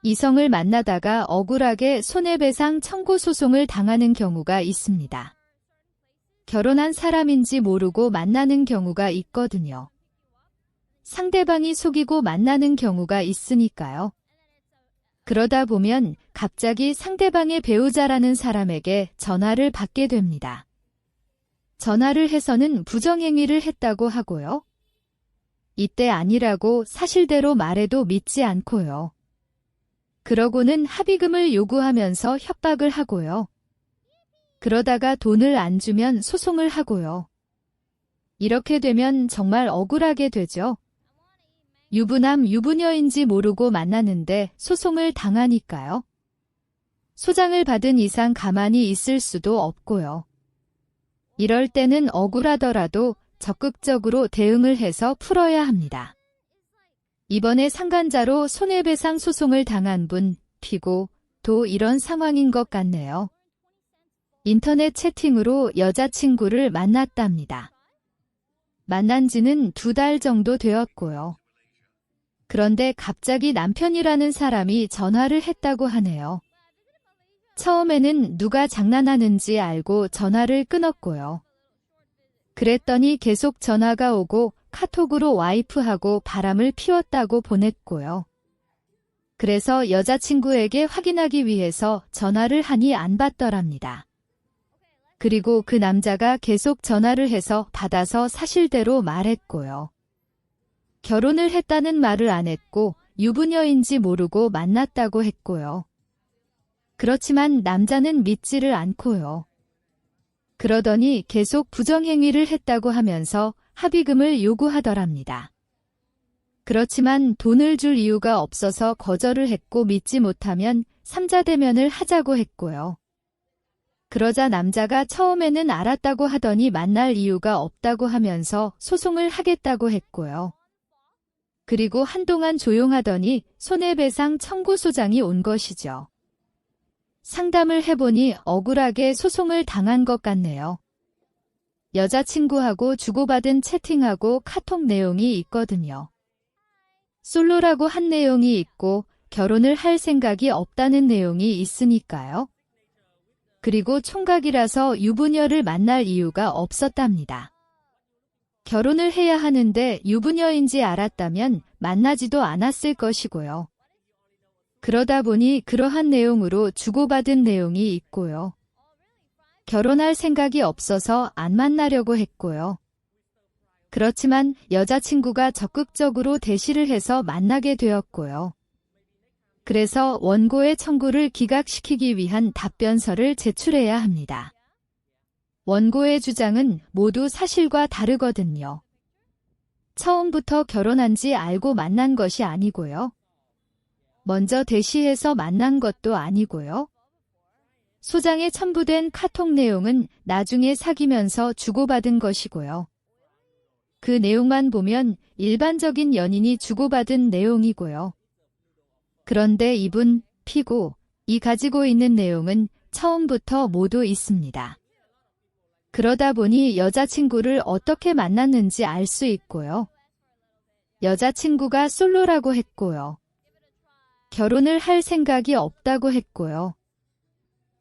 이성을 만나다가 억울하게 손해배상 청구 소송을 당하는 경우가 있습니다. 결혼한 사람인지 모르고 만나는 경우가 있거든요. 상대방이 속이고 만나는 경우가 있으니까요. 그러다 보면 갑자기 상대방의 배우자라는 사람에게 전화를 받게 됩니다. 전화를 해서는 부정행위를 했다고 하고요. 이때 아니라고 사실대로 말해도 믿지 않고요. 그러고는 합의금을 요구하면서 협박을 하고요. 그러다가 돈을 안 주면 소송을 하고요. 이렇게 되면 정말 억울하게 되죠. 유부남, 유부녀인지 모르고 만나는데 소송을 당하니까요. 소장을 받은 이상 가만히 있을 수도 없고요. 이럴 때는 억울하더라도 적극적으로 대응을 해서 풀어야 합니다. 이번에 상간자로 손해배상 소송을 당한 분, 피고도 이런 상황인 것 같네요. 인터넷 채팅으로 여자친구를 만났답니다. 만난 지는 2달 정도 되었고요. 그런데 갑자기 남편이라는 사람이 전화를 했다고 하네요. 처음에는 누가 장난하는지 알고 전화를 끊었고요. 그랬더니 계속 전화가 오고 카톡으로 와이프하고 바람을 피웠다고 보냈고요. 그래서 여자친구에게 확인하기 위해서 전화를 하니 안 받더랍니다. 그리고 그 남자가 계속 전화를 해서 받아서 사실대로 말했고요. 결혼을 했다는 말을 안 했고 유부녀인지 모르고 만났다고 했고요. 그렇지만 남자는 믿지를 않고요. 그러더니 계속 부정행위를 했다고 하면서 합의금을 요구하더랍니다. 그렇지만 돈을 줄 이유가 없어서 거절을 했고 믿지 못하면 3자 대면을 하자고 했고요. 그러자 남자가 처음에는 알았다고 하더니 만날 이유가 없다고 하면서 소송을 하겠다고 했고요. 그리고 한동안 조용하더니 손해배상 청구 소장이 온 것이죠. 상담을 해보니 억울하게 소송을 당한 것 같네요. 여자친구하고 주고받은 채팅하고 카톡 내용이 있거든요. 솔로라고 한 내용이 있고 결혼을 할 생각이 없다는 내용이 있으니까요. 그리고 총각이라서 유부녀를 만날 이유가 없었답니다. 결혼을 해야 하는데 유부녀인지 알았다면 만나지도 않았을 것이고요. 그러다 보니 그러한 내용으로 주고받은 내용이 있고요. 결혼할 생각이 없어서 안 만나려고 했고요. 그렇지만 여자친구가 적극적으로 대시를 해서 만나게 되었고요. 그래서 원고의 청구를 기각시키기 위한 답변서를 제출해야 합니다. 원고의 주장은 모두 사실과 다르거든요. 처음부터 결혼한 지 알고 만난 것이 아니고요. 먼저 대시해서 만난 것도 아니고요. 소장에 첨부된 카톡 내용은 나중에 사귀면서 주고받은 것이고요. 그 내용만 보면 일반적인 연인이 주고받은 내용이고요. 그런데 이분, 피고이 가지고 있는 내용은 처음부터 모두 있습니다. 그러다 보니 여자친구를 어떻게 만났는지 알 수 있고요. 여자친구가 솔로라고 했고요. 결혼을 할 생각이 없다고 했고요.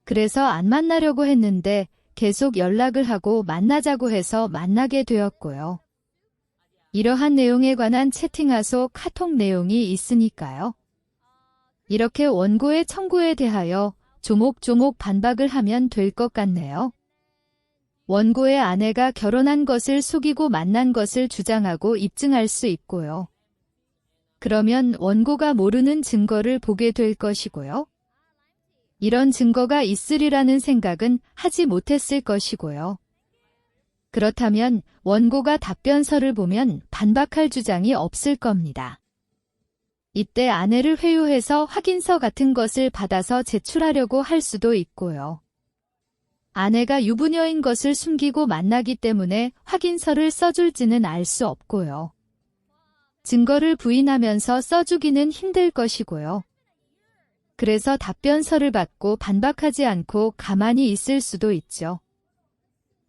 그래서 안 만나려고 했는데 계속 연락을 하고 만나자고 해서 만나게 되었고요. 이러한 내용에 관한 채팅하소 카톡 내용이 있으니까요. 이렇게 원고의 청구에 대하여 조목조목 반박을 하면 될 것 같네요. 원고의 아내가 결혼한 것을 속이고 만난 것을 주장하고 입증할 수 있고요. 그러면 원고가 모르는 증거를 보게 될 것이고요. 이런 증거가 있으리라는 생각은 하지 못했을 것이고요. 그렇다면 원고가 답변서를 보면 반박할 주장이 없을 겁니다. 이때 아내를 회유해서 확인서 같은 것을 받아서 제출하려고 할 수도 있고요. 아내가 유부녀인 것을 숨기고 만나기 때문에 확인서를 써줄지는 알 수 없고요. 증거를 부인하면서 써주기는 힘들 것이고요. 그래서 답변서를 받고 반박하지 않고 가만히 있을 수도 있죠.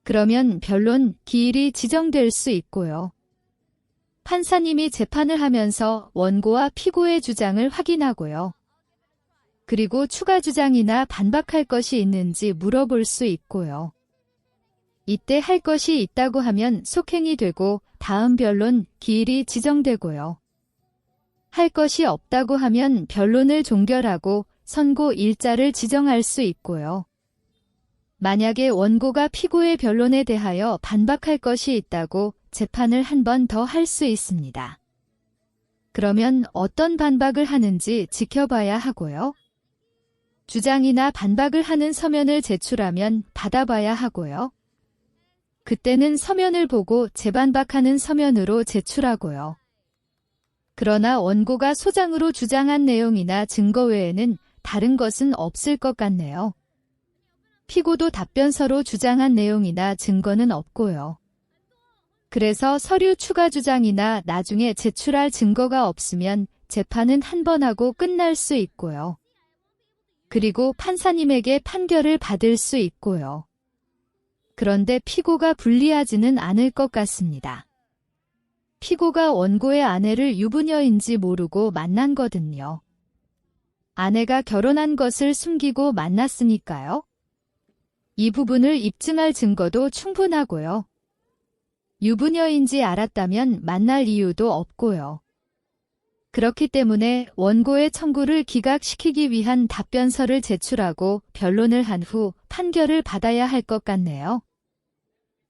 그러면 변론, 기일이 지정될 수 있고요. 판사님이 재판을 하면서 원고와 피고의 주장을 확인하고요. 그리고 추가 주장이나 반박할 것이 있는지 물어볼 수 있고요. 이때 할 것이 있다고 하면 속행이 되고 다음 변론 기일이 지정되고요. 할 것이 없다고 하면 변론을 종결하고 선고 일자를 지정할 수 있고요. 만약에 원고가 피고의 변론에 대하여 반박할 것이 있다고 재판을 한 번 더 할 수 있습니다. 그러면 어떤 반박을 하는지 지켜봐야 하고요. 주장이나 반박을 하는 서면을 제출하면 받아봐야 하고요. 그때는 서면을 보고 재반박하는 서면으로 제출하고요. 그러나 원고가 소장으로 주장한 내용이나 증거 외에는 다른 것은 없을 것 같네요. 피고도 답변서로 주장한 내용이나 증거는 없고요. 그래서 서류 추가 주장이나 나중에 제출할 증거가 없으면 재판은 한 번 하고 끝날 수 있고요. 그리고 판사님에게 판결을 받을 수 있고요. 그런데 피고가 불리하지는 않을 것 같습니다. 피고가 원고의 아내를 유부녀인지 모르고 만난 거든요. 아내가 결혼한 것을 숨기고 만났으니까요. 이 부분을 입증할 증거도 충분하고요. 유부녀인지 알았다면 만날 이유도 없고요. 그렇기 때문에 원고의 청구를 기각시키기 위한 답변서를 제출하고 변론을 한 후 판결을 받아야 할 것 같네요.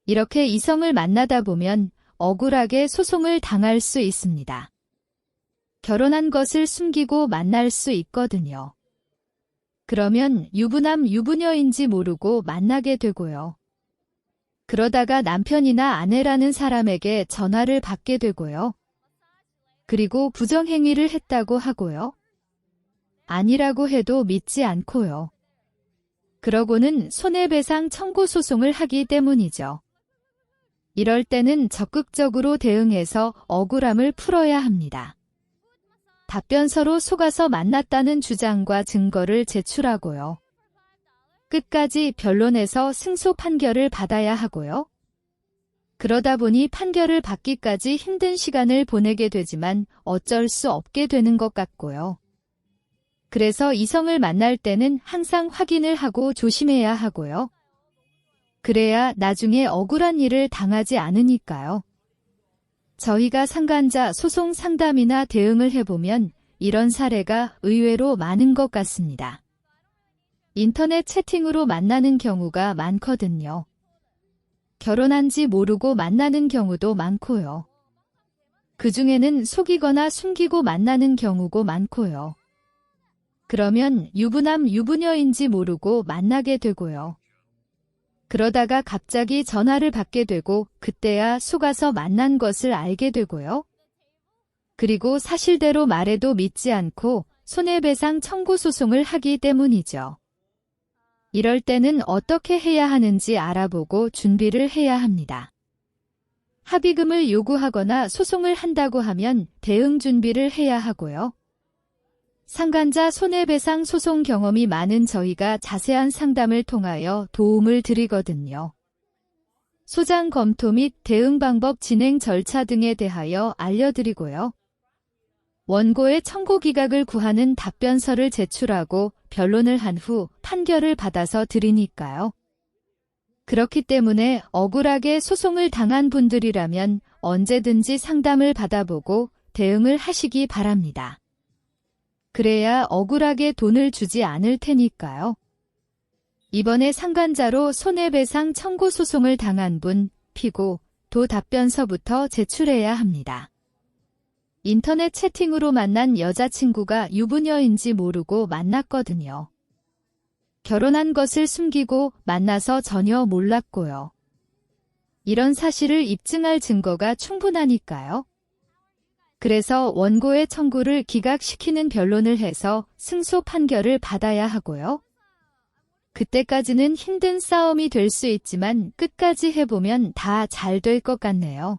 이렇게 이성을 만나다 보면 억울하게 소송을 당할 수 있습니다. 결혼한 것을 숨기고 만날 수 있거든요. 그러면 유부남 유부녀인지 모르고 만나게 되고요. 그러다가 남편이나 아내라는 사람에게 전화를 받게 되고요. 그리고 부정행위를 했다고 하고요. 아니라고 해도 믿지 않고요. 그러고는 손해배상 청구 소송을 하기 때문이죠. 이럴 때는 적극적으로 대응해서 억울함을 풀어야 합니다. 답변서로 속아서 만났다는 주장과 증거를 제출하고요. 끝까지 변론에서 승소 판결을 받아야 하고요. 그러다 보니 판결을 받기까지 힘든 시간을 보내게 되지만 어쩔 수 없게 되는 것 같고요. 그래서 이성을 만날 때는 항상 확인을 하고 조심해야 하고요. 그래야 나중에 억울한 일을 당하지 않으니까요. 저희가 상간자 소송 상담이나 대응을 해보면 이런 사례가 의외로 많은 것 같습니다. 인터넷 채팅으로 만나는 경우가 많거든요. 결혼한 지 모르고 만나는 경우도 많고요. 그 중에는 속이거나 숨기고 만나는 경우도 많고요. 그러면 유부남 유부녀인지 모르고 만나게 되고요. 그러다가 갑자기 전화를 받게 되고 그때야 속아서 만난 것을 알게 되고요. 그리고 사실대로 말해도 믿지 않고 손해배상 청구 소송을 하기 때문이죠. 이럴 때는 어떻게 해야 하는지 알아보고 준비를 해야 합니다. 합의금을 요구하거나 소송을 한다고 하면 대응 준비를 해야 하고요. 상간자 손해배상 소송 경험이 많은 저희가 자세한 상담을 통하여 도움을 드리거든요. 소장 검토 및 대응 방법 진행 절차 등에 대하여 알려드리고요. 원고의 청구 기각을 구하는 답변서를 제출하고 변론을 한 후 판결을 받아서 드리니까요. 그렇기 때문에 억울하게 소송을 당한 분들이라면 언제든지 상담을 받아보고 대응을 하시기 바랍니다. 그래야 억울하게 돈을 주지 않을 테니까요. 이번에 상간자로 손해배상 청구 소송을 당한 분, 피고, 도 답변서부터 제출해야 합니다. 인터넷 채팅으로 만난 여자친구가 유부녀인지 모르고 만났거든요. 결혼한 것을 숨기고 만나서 전혀 몰랐고요. 이런 사실을 입증할 증거가 충분하니까요. 그래서 원고의 청구를 기각시키는 변론을 해서 승소 판결을 받아야 하고요. 그때까지는 힘든 싸움이 될 수 있지만 끝까지 해보면 다 잘 될 것 같네요.